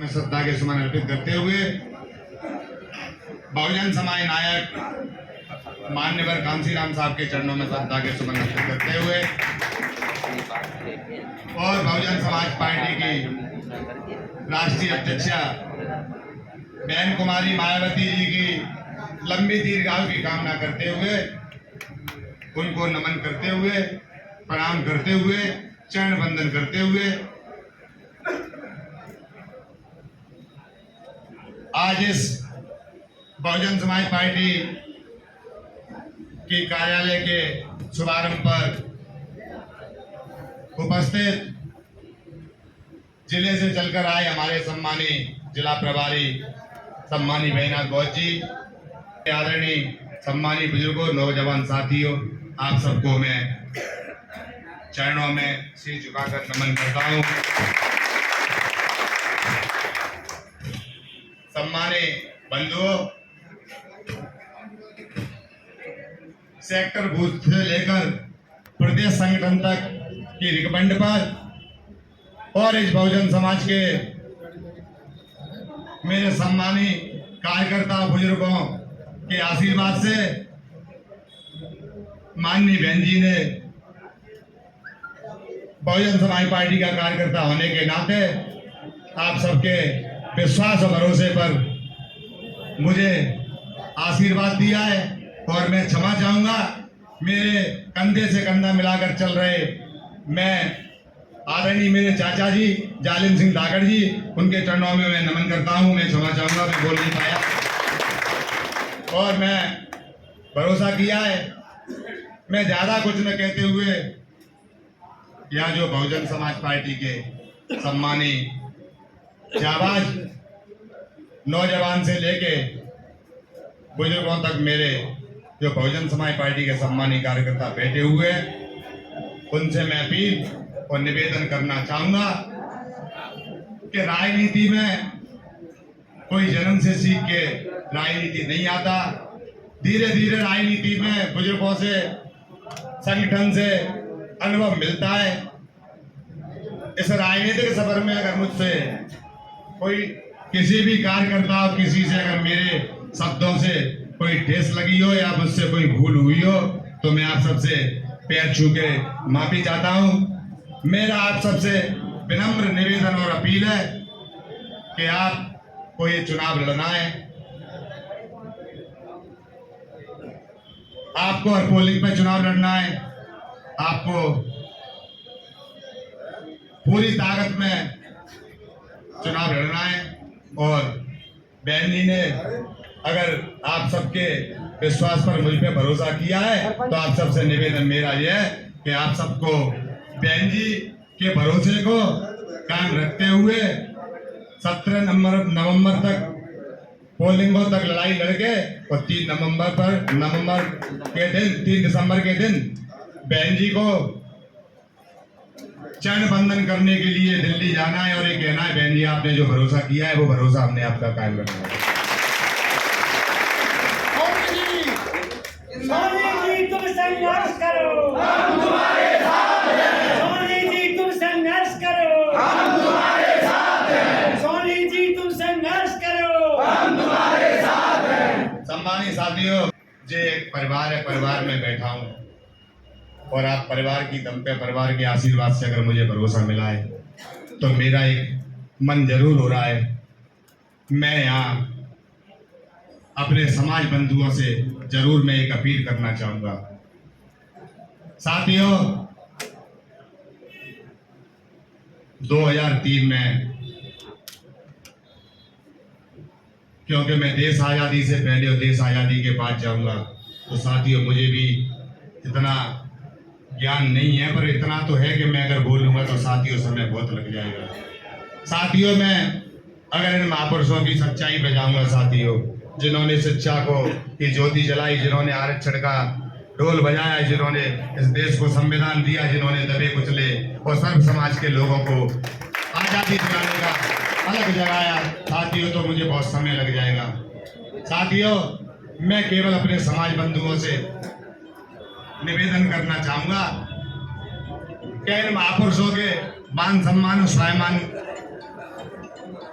श्रद्धा के सुमन अर्पित करते हुए बहुजन समाज नायक मान्यवर कांसीराम साहब के चरणों में श्रद्धा के सुमन अर्पित करते हुए और बहुजन समाज पार्टी की राष्ट्रीय अध्यक्षा बहन कुमारी मायावती जी की लंबी दीर्घायु की कामना करते हुए उनको नमन करते हुए प्रणाम करते हुए चरण वंदन करते हुए आज इस बहुजन समाज पार्टी के कार्यालय के शुभारंभ पर उपस्थित जिले से चलकर आए हमारे सम्मानी जिला प्रभारी सम्मानी भैनाथ गौर जी, आदरणीय सम्मानी बुजुर्गों, नौजवान साथियों, आप सबको मैं चरणों में सिर झुकाकर नमन करता हूं। सम्मानी बंधुओं, सेक्टर बूथ से लेकर प्रदेश संगठन तक की रिकमेंड पर और इस बहुजन समाज के मेरे सम्मानी कार्यकर्ता बुजुर्गों के आशीर्वाद से माननीय बहन जी ने बहुजन समाज पार्टी का कार्यकर्ता होने के नाते आप सबके विश्वास और भरोसे पर मुझे आशीर्वाद दिया है और मैं क्षमा चाहूंगा। मेरे कंधे से कंधा मिलाकर चल रहे मैं आदरणीय मेरे चाचा जी जालिम सिंह धाकड़ जी, उनके चरणों में मैं नमन करता हूं। मैं क्षमा चाहूंगा, मैं बोल नहीं पाया और मैं भरोसा किया है मैं ज्यादा कुछ न कहते हुए यहाँ जो बहुजन समाज पार्टी के सम्मानी जाबाज नौजवान से लेके बुजुर्गों तक मेरे जो बहुजन समाज पार्टी के सम्मानी कार्यकर्ता बैठे हुए उनसे मैं अपील और निवेदन करना चाहूंगा कि राजनीति में कोई जन्म से सीख के राजनीति नहीं आता। धीरे धीरे राजनीति में बुजुर्गों से संगठन से अनुभव मिलता है। इस राजनीतिक सफर में अगर मुझसे कोई किसी भी कार्यकर्ता किसी से अगर मेरे शब्दों से कोई ठेस लगी हो या मुझसे कोई भूल हुई हो तो मैं आप सबसे पैर छू के माफी चाहता हूं। मेरा आप सबसे विनम्र निवेदन और अपील है कि आपको ये चुनाव लड़ना है, आपको हर पोलिंग पे चुनाव लड़ना है, आपको पूरी ताकत में चुनाव लड़ना है। और बहन जी ने अगर आप सबके विश्वास पर मुझ पे भरोसा किया है तो आप सबसे निवेदन मेरा यह है कि आप सबको बहन जी के भरोसे को कायम रखते हुए 17 नवंबर तक पोलिंगों तक लड़ाई लड़के और 3 दिसंबर के दिन बहन जी को चरण बंधन करने के लिए दिल्ली जाना है और ये कहना है बहन जी आपने जो भरोसा किया है वो भरोसा हमने आपका कायम रखना है। सोनी जी तुम संघर्ष करो, हम तुम्हारे साथ हैं। सोनी जी तुम संघर्ष करो, हम तुम्हारे साथ हैं। सोनी जी तुम संघर्ष करो, हम तुम्हारे साथ हैं। सम्मानित साथियों, जे एक परिवार है, परिवार में बैठा हूँ और आप परिवार की दम पे परिवार के आशीर्वाद से अगर मुझे भरोसा मिला है तो मेरा एक मन जरूर हो रहा है। मैं यहाँ अपने समाज बंधुओं से जरूर मैं एक अपील करना चाहूंगा। साथियों, 2003 में क्योंकि मैं देश आजादी से पहले और देश आजादी के बाद जाऊंगा तो साथियों मुझे भी इतना ज्ञान नहीं है, पर इतना तो है कि मैं अगर बोलूंगा तो साथियों समय बहुत लग जाएगा। साथियों, मैं अगर इन महापुरुषों की सच्चाई पे जाऊंगा, साथियों जिन्होंने शिक्षा को की ज्योति जलाई, जिन्होंने आरक्षण का ढोल बजाया, जिन्होंने इस देश को संविधान दिया, जिन्होंने दबे कुचले और सर्व समाज के लोगों को आजादी दिलाने का अलग जगाया, साथियों तो मुझे बहुत समय लग जाएगा। साथियों, मैं केवल अपने समाज बंधुओं से निवेदन करना चाहूंगा कि इन महापुरुषों के मान सम्मान और स्वाभिमान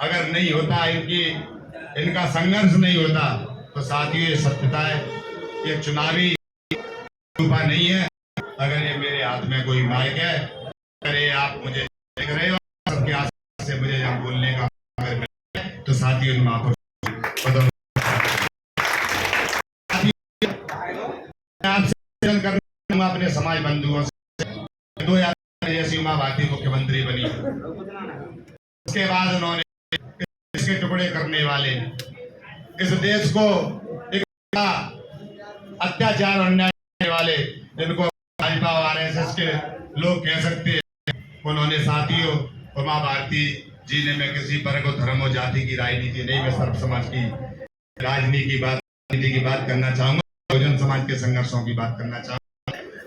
अगर नहीं होता, इनका संघर्ष नहीं होता, तो साथियों ये सत्यता है, ये चुनावी रूपा नहीं है। अगर ये मेरे हाथ में कोई माइक है, अगर ये आप मुझे देख रहे हो, सबके आस से मुझे यहाँ बोलने का अगर मैं, तो साथियों मैं आपको करना अपने समाज बंधुओं से 2000 जैसी उमा भारती मुख्यमंत्री बनी, उसके बाद उन्होंने इसके टुकड़े करने वाले इस देश को एक अत्याचार और अन्याय करने वाले, जिनको भाजपा और आरएसएस के लोग कह सकते हैं, उन्होंने साथियों उमा भारती जी ने, मैं किसी वर्ग और धर्म और जाति की राजनीति नहीं, मैं सर्व समाज की राजनीति की बात करना चाहूंगा, बहुजन समाज के संघर्षों की बात करना चाहूंगा।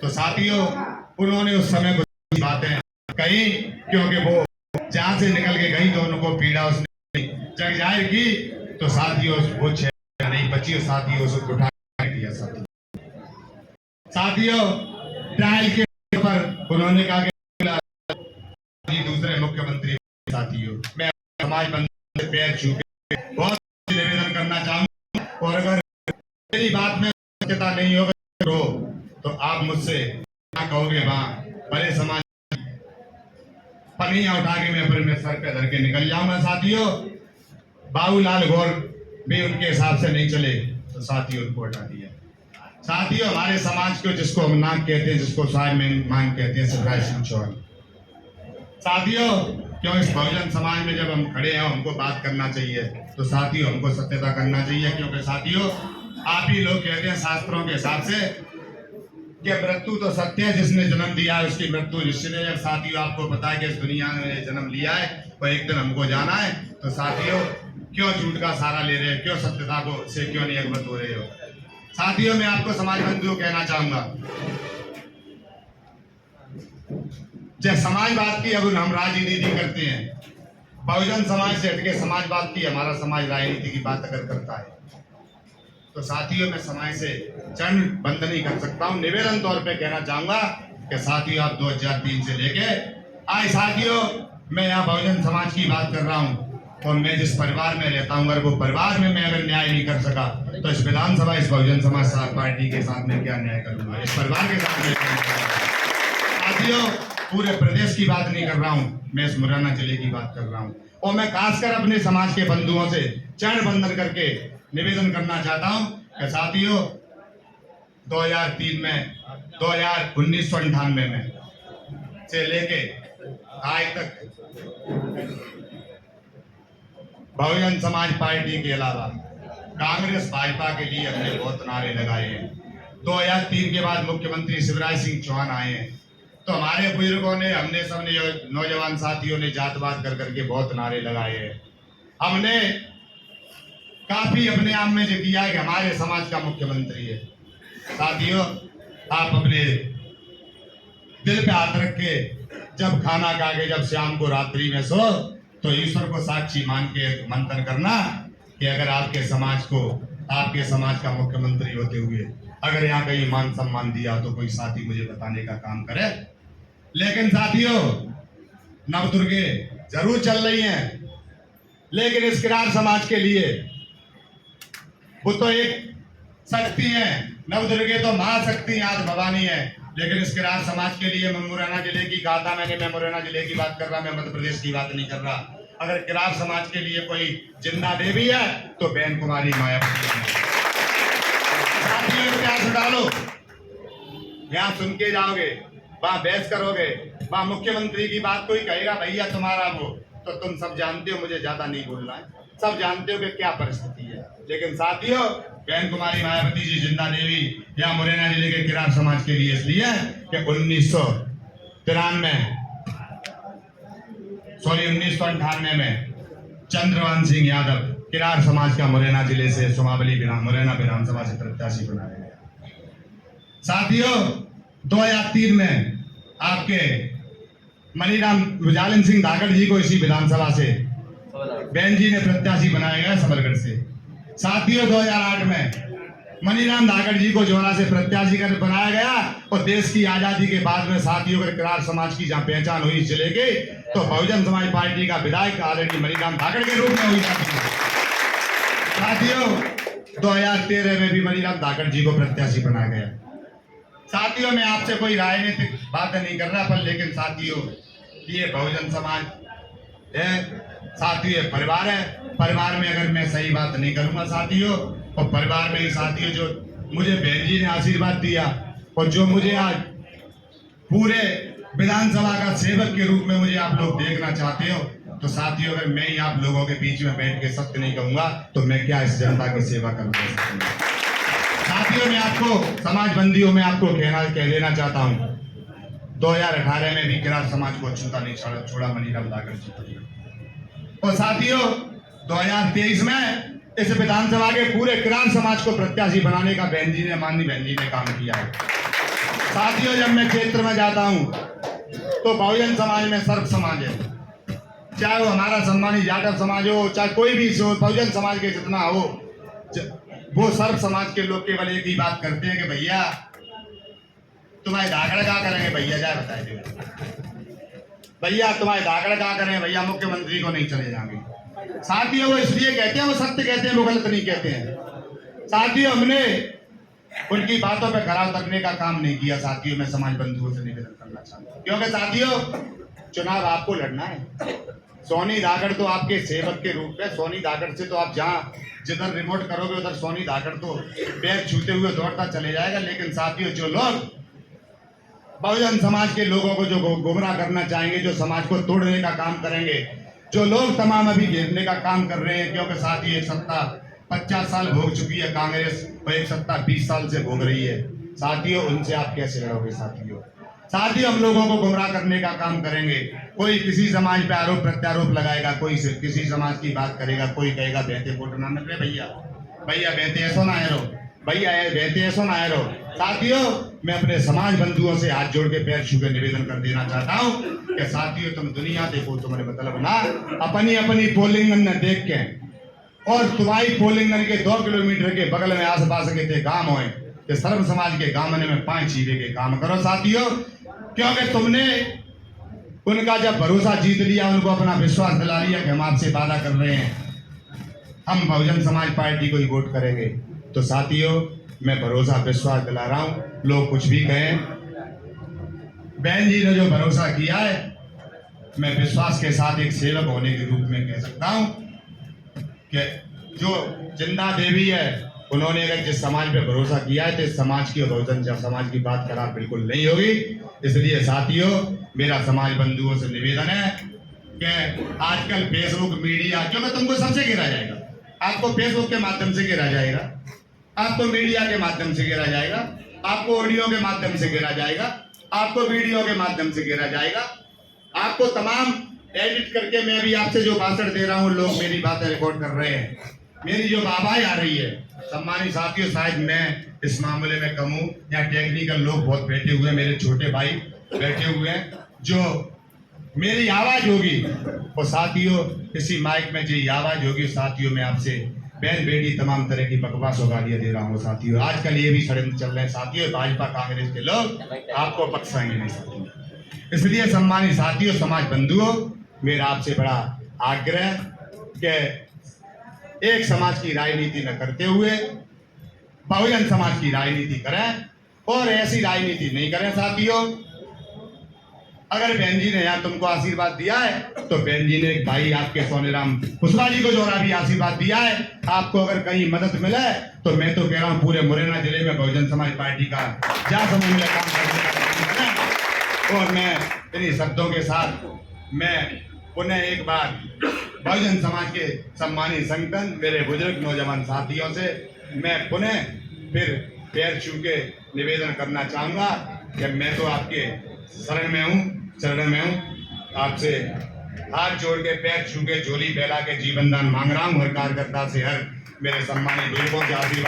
तो साथियों उन्होंने उस समय कुछ बातें कही, क्योंकि वो जहां से निकल के गई तो उनको पीड़ा उसने जग जाहिर की, तो साथियों वो नहीं बची, साथियों उसको उठा दिया। साथियों ट्रायल के पर उन्होंने कहा कि दूसरे मुख्यमंत्री, साथियों मैं समाज बंधु से पैर छू के बहुत निवेदन करना चाहूंगा, और अगर मेरी बात में सत्यता नहीं होगा तो आप मुझसे क्या कहोगे, वहां बड़े समाज पनिया उठा के मैं सर पे धर के निकल जाऊंगा। साथियों बाबूलाल गौर भी उनके हिसाब से नहीं चले, तो साथियों उनको हटा दिया। साथियों हमारे समाज को, जिसको हम नाग कहते हैं, जिसको साय में मांग कहते हैं, शिवराज सिंह चौहान। साथियों क्यों इस बहुजन समाज में जब हम खड़े हैं, हमको बात करना चाहिए, तो साथियों हमको सत्यता करना चाहिए, क्योंकि साथियों आप ही लोग कहते हैं शास्त्रों के हिसाब से कि मृत्यु तो सत्य है, जिसने जन्म दिया है उसकी मृत्यु निश्चित है। साथियों आपको पता है कि इस दुनिया में जन्म लिया है और एक दिन हमको जाना है, तो साथियों क्यों झूठ का सहारा ले रहे हैं, क्यों सत्यता को से क्यों नहीं अवगत हो रहे हो। साथियों मैं आपको समाज बंधुओं कहना चाहूंगा, जब समाजवाद की अब हम राजनीति करते हैं, बहुजन समाज से हटके समाजवाद की हमारा समाज राजनीति की बात अगर करता है, तो साथियों मैं समाज से चरण बंधन कर सकता हूं। निवेदन तौर पे कहना चाहूंगा कि साथियों आप 2003 से लेके आए, साथियों मैं यहाँ बहुजन समाज की बात कर रहा हूँ, और मैं जिस परिवार में रहता हूँ, अगर वो परिवार में मैं अगर न्याय नहीं कर सका, तो इस विधानसभा इस बहुजन समाज पार्टी के साथ में क्या न्याय करूंगा, इस परिवार के साथ में। साथियों पूरे प्रदेश की बात नहीं कर रहा हूँ, मैं इस मुरैना जिले की बात कर रहा हूँ, और मैं खासकर अपने समाज के बंधुओं से चरण बंधन करके निवेदन करना चाहता हूं कि साथियों 2003 में 1998 में से लेके आज तक बहुजन समाज पार्टी के अलावा कांग्रेस भाजपा के लिए हमने बहुत नारे लगाए हैं। 2003 के बाद मुख्यमंत्री शिवराज सिंह चौहान आए हैं, तो हमारे बुजुर्गों ने, हमने सबने, नौजवान साथियों ने जातवाद कर करके बहुत नारे लगाए हैं। हमने काफी अपने आप में जो किया है कि हमारे समाज का मुख्यमंत्री है। साथियों आप अपने दिल पे हाथ रख के जब खाना खा के जब शाम को रात्रि में सो, तो ईश्वर को साक्षी मान के मंथन करना कि अगर आपके समाज को, आपके समाज का मुख्यमंत्री होते हुए अगर यहाँ कहीं मान सम्मान दिया, तो कोई साथी मुझे बताने का काम करे। लेकिन साथियों नवदुर्गे जरूर चल रही हैं, लेकिन इस किरार समाज के लिए वो तो एक शक्ति है, नवदुर्गे तो महाशक्ति आज भवानी है, लेकिन इस किरार समाज के लिए मैं मुरैना जिले की कहा था मैंने, मैं मुरैना जिले की बात कर रहा, मैं मध्य प्रदेश की बात नहीं कर रहा। अगर किरार समाज के लिए कोई जिंदा देवी है तो बहन कुमारी मायावती है। साथियों इतिहास डालो, यहाँ सुन के जाओगे, वहां बहस करोगे, वहां मुख्यमंत्री की बात कोई कहेगा भैया तुम्हारा वो, तो तुम सब जानते हो, मुझे ज्यादा नहीं बोलना है, सब जानते हो कि क्या परिस्थिति है। लेकिन साथियों बहन कुमारी मायावती जी जिंदा देवी या मुरैना जिले के किरार समाज के लिए इसलिए कि 1998 में चंद्रभान सिंह यादव किरार समाज का मुरैना जिले से सुमावली मुरैना विधानसभा से प्रत्याशी बनाया गया। साथियों 2003 में आपके मनीराम जालन सिंह धाकड़ जी को इसी विधानसभा से बहन जी ने प्रत्याशी बनाया गया सबलगढ़ से। साथियों 2008 में मनीराम धाकड़ जी को जोरा से प्रत्याशी कर बनाया गया और देश की आजादी के बाद में साथियों अगर किरार समाज की जहाँ पहचान हुई जिले के तो बहुजन समाज पार्टी का विधायक आदरणीय मनीराम धाकड़ के रूप में हुई। साथियों 2013 में भी मनीराम धाकड़ जी को प्रत्याशी बनाया गया। साथियों मैं आपसे कोई राजनीतिक बातें नहीं कर रहा पर लेकिन साथियों ये बहुजन समाज है, साथियों ये परिवार है। परिवार में अगर मैं सही बात नहीं करूंगा साथियों और परिवार में ही साथियों जो मुझे बहन जी ने आशीर्वाद दिया और जो मुझे आज पूरे विधानसभा का सेवक के रूप में मुझे आप लोग देखना चाहते हो तो साथियों अगर मैं ही आप लोगों के बीच में बैठ के सत्य नहीं कहूंगा तो मैं क्या इस जनता की सेवा कर सकूंगा। साथियों मैं आपको समाज बंदियों में आपको कह देना चाहता हूं 2018 में भी किरार समाज को छूता नहीं छोड़ा मनीराम धाकड़ जी। और साथियों 2023 में इस विधानसभा के पूरे किरार समाज को प्रत्याशी बनाने का माननीय बहन जी ने काम किया है। साथियों जब मैं क्षेत्र में जाता हूं तो बहुजन समाज में सर्व समाज है, चाहे वो हमारा सम्मानित जाटव समाज हो चाहे कोई भी बहुजन समाज के जितना हो, वो सर्व समाज के लोग केवल एक ही बात करते हैं कि भैया तुम्हारे धाकड़ क्या करेंगे, भैया जाए बताए देगा भैया तुम्हारे धाकड़ क्या करें, भैया मुख्यमंत्री को नहीं चले जाएंगे। साथियों वो इसलिए कहते हैं, वो सत्य कहते हैं, वो गलत नहीं कहते हैं। साथियों हमने उनकी बातों पे खरा उतरने का काम नहीं किया। साथियों मैं समाज बंधुओं से निवेदन करना चाहता हूँ क्योंकि साथियों चुनाव आपको लड़ना है। सोनी धाकड़ तो आपके सेवक के रूप में, सोनी धाकड़ से तो आप जहाँ जिधर रिमोट करोगे उधर सोनी धाकड़ तो पैर छूते हुए दौड़ता चले जाएगा। लेकिन साथियों जो लोग बहुजन समाज के लोगों को जो गुमराह करना चाहेंगे, जो समाज को तोड़ने का काम करेंगे, जो लोग तमाम अभी घेरने का काम कर रहे हैं क्योंकि साथियों एक सत्ता 50 साल भोग चुकी है कांग्रेस और एक सत्ता 20 साल से भोग रही है। साथियों उनसे आप कैसे लड़ोगे। साथियों हम लोगों को गुमराह करने का काम करेंगे। कोई किसी समाज पे आरोप प्रत्यारोप लगाएगा, कोई किसी समाज की बात करेगा, कोई कहेगा बहते फोटो ना निकले भैया बहते ऐसो ना है रो, भैया बहते ऐसो ना है रो। साथियों मैं अपने समाज बंधुओं से हाथ जोड़ के पैर छू के निवेदन कर देना चाहता हूँ कि साथियों तुम दुनिया देखो, तुम्हारे मतलब ना अपनी अपनी पोलिंग न देख के और तुम्हारी पोलिंग के 2 किलोमीटर के बगल में आस पास के गांव हो सर्व समाज के गांव में 5 चीजे के काम करो साथियों, क्योंकि तुमने उनका जब भरोसा जीत लिया, उनको अपना विश्वास दिला लिया कि हम आपसे वादा कर रहे हैं हम बहुजन समाज पार्टी को ही वोट करेंगे। तो साथियों मैं भरोसा विश्वास दिला रहा हूं, लोग कुछ भी कहें, बहन जी ने जो भरोसा किया है मैं विश्वास के साथ एक सेवक होने के रूप में कह सकता हूं कि जो जिंदा देवी है उन्होंने अगर जिस समाज पे भरोसा किया है तो इस समाज की और बहुजन समाज की बात खराब बिल्कुल नहीं होगी। इसलिए साथियों मेरा समाज बंधुओं से निवेदन है कि आजकल फेसबुक मीडिया क्योंकि तुमको सबसे घेरा जाएगा, आपको फेसबुक के माध्यम से घेरा जाएगा, आपको मीडिया के माध्यम से घेरा जाएगा, आपको ऑडियो के माध्यम से घेरा जाएगा, आपको वीडियो के माध्यम से घेरा जाएगा, आपको तमाम एडिट करके मैं भी आपसे जो भाषण दे रहा हूँ लोग मेरी बातें रिकॉर्ड कर रहे हैं, मेरी जो आवाज आ रही है। सम्मानित साथियों शायद मैं इस मामले में कम हूँ या टेक्निकल लोग बहुत बैठे हुए हैं, मेरे छोटे भाई बैठे हुए हैं जो मेरी आवाज होगी और साथियों इसी माइक में जो आवाज होगी साथियों मैं आपसे बहन बेटी तमाम तरह की बकवास और गालियां दे रहा हूँ साथियों। आजकल ये भी षड्यंत्र चल रहे हैं साथियों, भाजपा कांग्रेस के लोग आपको बख्शेंगे नहीं साथियों। इसलिए सम्मानित साथियों समाज बंधुओं मेरा आपसे बड़ा आग्रह कि एक समाज की राजनीति न करते हुए बहुजन समाज की राजनीति करें और ऐसी राजनीति नहीं करें साथियों। अगर बहन जी ने यहाँ तुमको आशीर्वाद दिया है तो बहन जी ने भाई आपके सोनेराम कुशवाहा जी को जोड़ा भी आशीर्वाद दिया है। आपको अगर कहीं मदद मिले तो मैं तो कह रहा हूँ पूरे मुरैना जिले में बहुजन समाज पार्टी का जा समूह में काम करने का काम करें। और मैं इन्हीं शब्दों के साथ मैं पुनः एक बार बहुजन समाज के सम्मानित संगठन मेरे बुजुर्ग नौजवान साथियों से मैं पुनः फिर पैर छू के निवेदन करना चाहूँगा कि मैं तो आपके शरण में हूँ, आपसे हाथ जोड़ के पैर छू के झोली फैला के जीवन दान मांग रहा हूँ। हर कार्यकर्ता से हर मेरे सम्मानित बुजुर्गों से आशीर्वाद